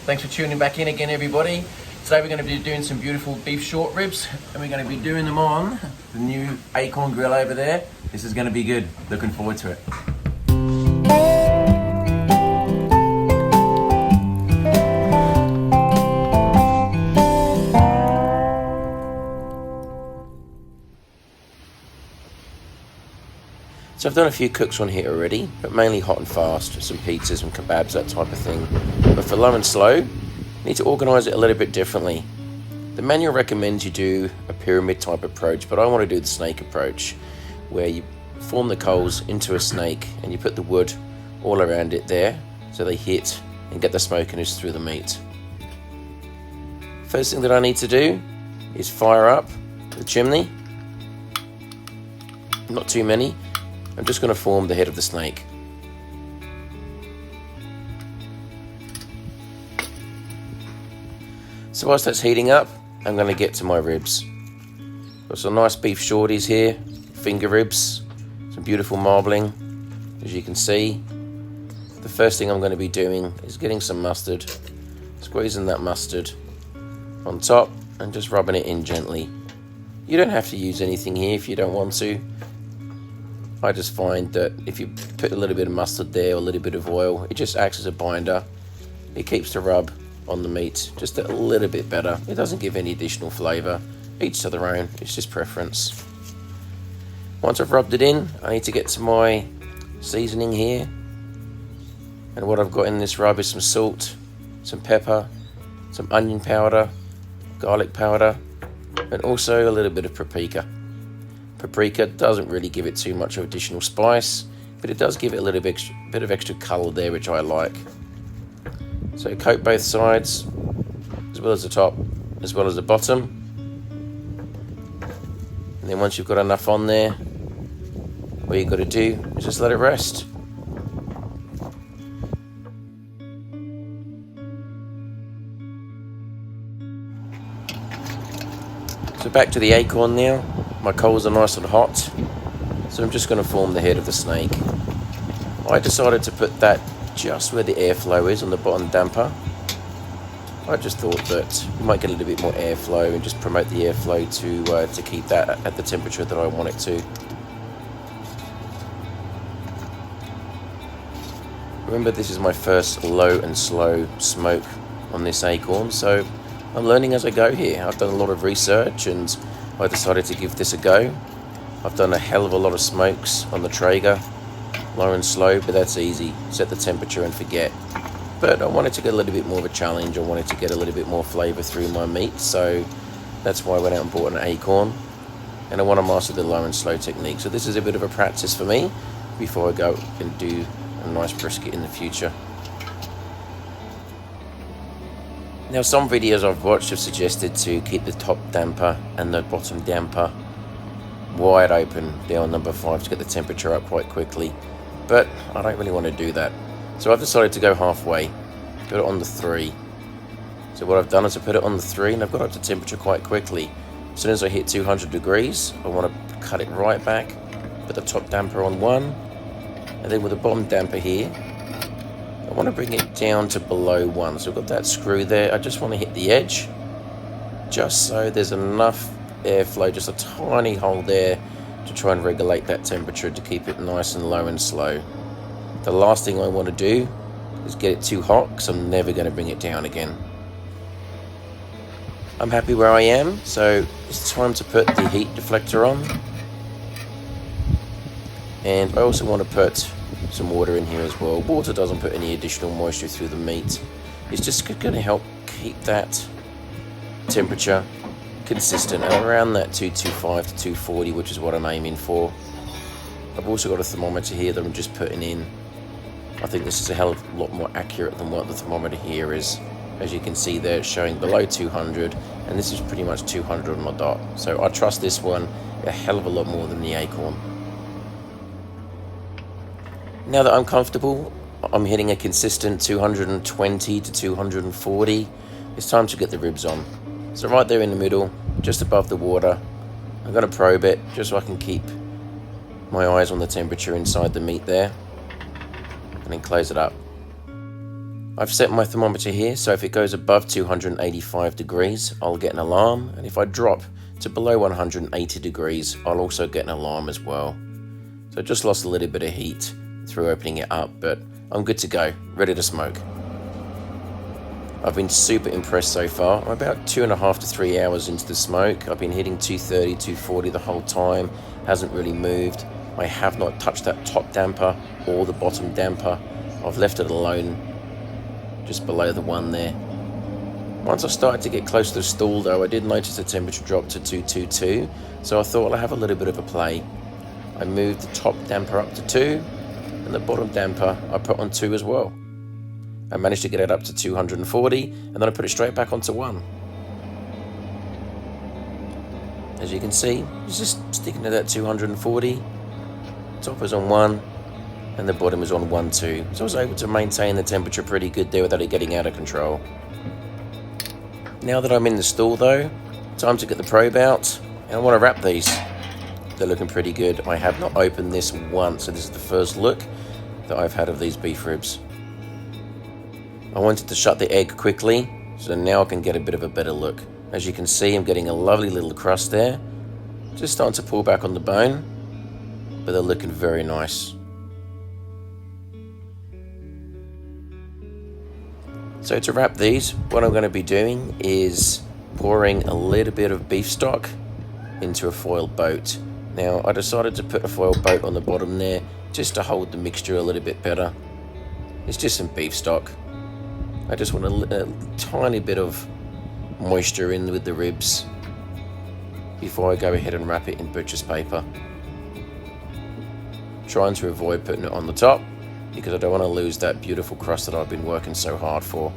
Thanks for tuning back in again, everybody. Today we're going to be doing some beautiful beef short ribs, and we're going to be doing them on the new Akorn grill over there. This is going to be good. Looking forward to it. So I've done a few cooks on here already, but mainly hot and fast, some pizzas and kebabs, that type of thing. But for low and slow, you need to organise it a little bit differently. The manual recommends you do a pyramid type approach, but I want to do the snake approach, where you form the coals into a snake and you put the wood all around it there, so they hit and get the smokiness through the meat. First thing that I need to do is fire up the chimney. Not too many. I'm just going to form the head of the snake. So whilst that's heating up, I'm going to get to my ribs. Got some nice beef shorties here, finger ribs, some beautiful marbling, as you can see. The first thing I'm going to be doing is getting some mustard, squeezing that mustard on top and just rubbing it in gently. You don't have to use anything here if you don't want to. I just find that if you put a little bit of mustard there or a little bit of oil, it just acts as a binder. It keeps the rub on the meat just a little bit better. It doesn't give any additional flavour. Each to their own, it's just preference. Once I've rubbed it in, I need to get to my seasoning here. And what I've got in this rub is some salt, some pepper, some onion powder, garlic powder, and also a little bit of paprika. Paprika doesn't really give it too much of additional spice, but it does give it a little bit of extra colour there, which I like. So coat both sides, as well as the top, as well as the bottom. And then once you've got enough on there, what you've got to do is just let it rest. So back to the akorn now. My coals are nice and hot, so I'm just going to form the head of the snake. I decided to put that just where the airflow is on the bottom damper. I just thought that you might get a little bit more airflow and just promote the airflow to keep that at the temperature that I want it to. Remember, this is my first low and slow smoke on this akorn, so I'm learning as I go here. I've done a lot of research and I decided to give this a go. I've done a hell of a lot of smokes on the Traeger, low and slow, but that's easy. Set the temperature and forget. But I wanted to get a little bit more of a challenge. I wanted to get a little bit more flavour through my meat, so that's why I went out and bought an akorn. And I want to master the low and slow technique. So this is a bit of a practice for me before I go and do a nice brisket in the future. Now, some videos I've watched have suggested to keep the top damper and the bottom damper wide open there on number 5 to get the temperature up quite quickly, but I don't really want to do that. So I've decided to go halfway, put it on the 3. So what I've done is I put it on the 3 and I've got up to temperature quite quickly. As soon as I hit 200 degrees, I want to cut it right back, put the top damper on 1, and then with the bottom damper here, I want to bring it down to below 1. So I've got that screw there. I just want to hit the edge, just so there's enough airflow, just a tiny hole there to try and regulate that temperature to keep it nice and low and slow. The last thing I want to do is get it too hot, because I'm never going to bring it down again. I'm happy where I am, so it's time to put the heat deflector on. And I also want to put some water in here as well. Water doesn't put any additional moisture through the meat. It's just going to help keep that temperature consistent at around that 225 to 240, which is what I'm aiming for. I've also got a thermometer here that I'm just putting in. I think this is a hell of a lot more accurate than what the thermometer here is. As you can see there, it's showing below 200, and this is pretty much 200 on my dot. So I trust this one a hell of a lot more than the akorn. Now that I'm comfortable, I'm hitting a consistent 220 to 240. It's time to get the ribs on. So right there in the middle, just above the water, I'm going to probe it just so I can keep my eyes on the temperature inside the meat there, and then close it up. I've set my thermometer here, so if it goes above 285 degrees, I'll get an alarm, and if I drop to below 180 degrees, I'll also get an alarm as well. So I just lost a little bit of heat through opening it up, but I'm good to go, ready to smoke. I've been super impressed so far. I'm about 2.5 to 3 hours into the smoke. I've been hitting 230, 240 the whole time, hasn't really moved. I have not touched that top damper or the bottom damper. I've left it alone just below the one there. Once I started to get close to the stall though, I did notice the temperature dropped to 222, so I thought I'll have a little bit of a play. I moved the top damper up to 2, and the bottom damper I put on 2 as well. I managed to get it up to 240, and then I put it straight back onto 1. As you can see, it's just sticking to that 240. Top is on 1, and the bottom is on 1 too. So I was able to maintain the temperature pretty good there without it getting out of control. Now that I'm in the stall though, time to get the probe out, and I want to wrap these. They're looking pretty good. I have not opened this once, so this is the first look that I've had of these beef ribs. I wanted to shut the egg quickly, so now I can get a bit of a better look. As you can see, I'm getting a lovely little crust there. Just starting to pull back on the bone, but they're looking very nice. So to wrap these, what I'm going to be doing is pouring a little bit of beef stock into a foil boat. Now I decided to put a foil boat on the bottom there just to hold the mixture a little bit better. It's just some beef stock. I just want a tiny bit of moisture in with the ribs before I go ahead and wrap it in butcher's paper. Trying to avoid putting it on the top because I don't want to lose that beautiful crust that I've been working so hard for.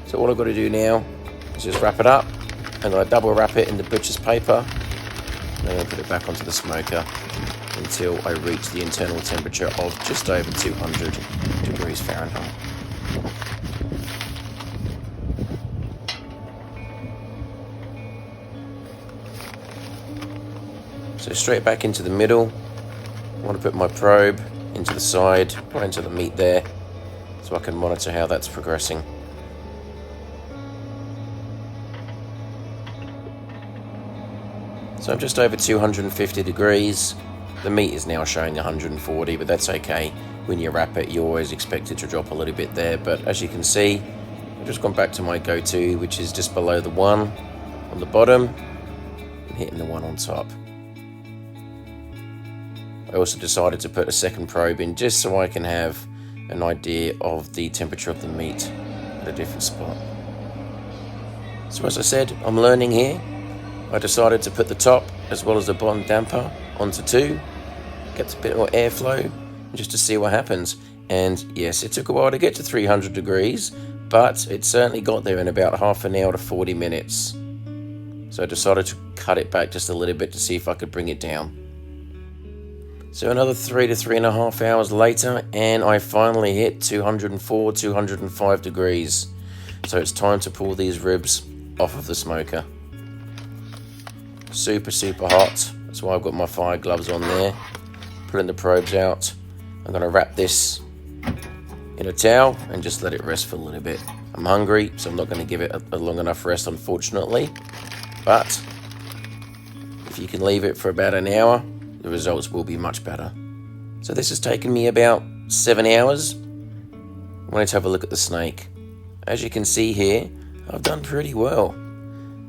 So all I've got to do now is just wrap it up, and I double wrap it in the butcher's paper, and then put it back onto the smoker until I reach the internal temperature of just over 200 degrees Fahrenheit. So straight back into the middle. I want to put my probe into the side, right into the meat there, so I can monitor how that's progressing. So I'm just over 250 degrees. The meat is now showing 140, but that's okay. When you wrap it, you always expect it to drop a little bit there, but as you can see, I've just gone back to my go-to, which is just below the 1 on the bottom and hitting the 1 on top. I also decided to put a second probe in just so I can have an idea of the temperature of the meat at a different spot. So as I said, I'm learning here. I decided to put the top as well as the bottom damper onto 2, get a bit more airflow just to see what happens. And yes, it took a while to get to 300 degrees, but it certainly got there in about half an hour to 40 minutes. So I decided to cut it back just a little bit to see if I could bring it down. So another 3 to 3.5 hours later, and I finally hit 204, 205 degrees. So it's time to pull these ribs off of the smoker. Super, super hot. That's why I've got my fire gloves on there. Pulling the probes out. I'm going to wrap this in a towel and just let it rest for a little bit. I'm hungry, so I'm not going to give it a long enough rest, unfortunately. But if you can leave it for about an hour, the results will be much better. So this has taken me about 7 hours. I wanted to have a look at the snake. As you can see here, I've done pretty well.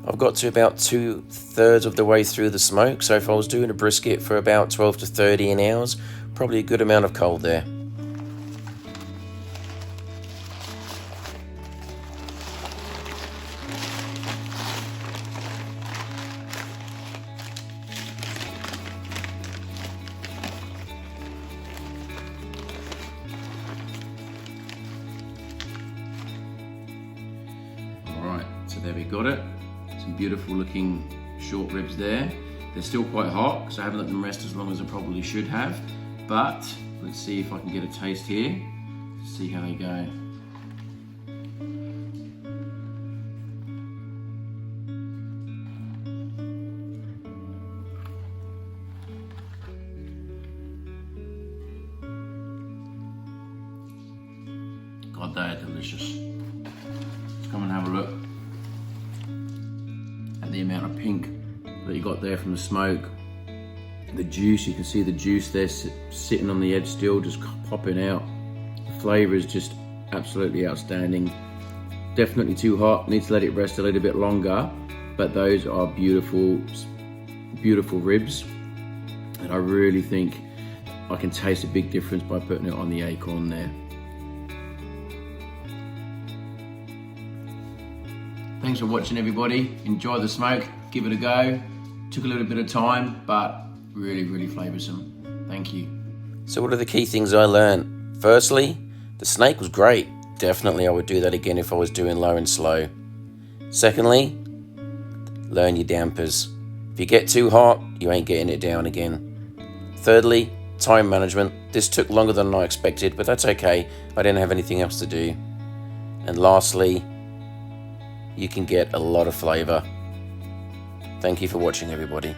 I've got to about 2/3 of the way through the smoke, so if I was doing a brisket for about 12 to 13 hours, probably a good amount of cold there. So there we got it. Some beautiful looking short ribs there. They're still quite hot because I haven't let them rest as long as I probably should have. But let's see if I can get a taste here. See how they go. God, Oh, they are delicious. Let's come and have a look at the amount of pink that you got there from the smoke. The juice, you can see the juice there sitting on the edge still, just popping out. The flavour is just absolutely outstanding. Definitely too hot, need to let it rest a little bit longer, but those are beautiful, beautiful ribs. And I really think I can taste a big difference by putting it on the akorn there. Thanks for watching, everybody. Enjoy the smoke, give it a go. Took a little bit of time, but really, really flavoursome. Thank you. So what are the key things I learned? Firstly, the snake was great. Definitely I would do that again if I was doing low and slow. Secondly, learn your dampers. If you get too hot, you ain't getting it down again. Thirdly, time management. This took longer than I expected, but that's okay. I didn't have anything else to do. And lastly, you can get a lot of flavour. Thank you for watching, everybody.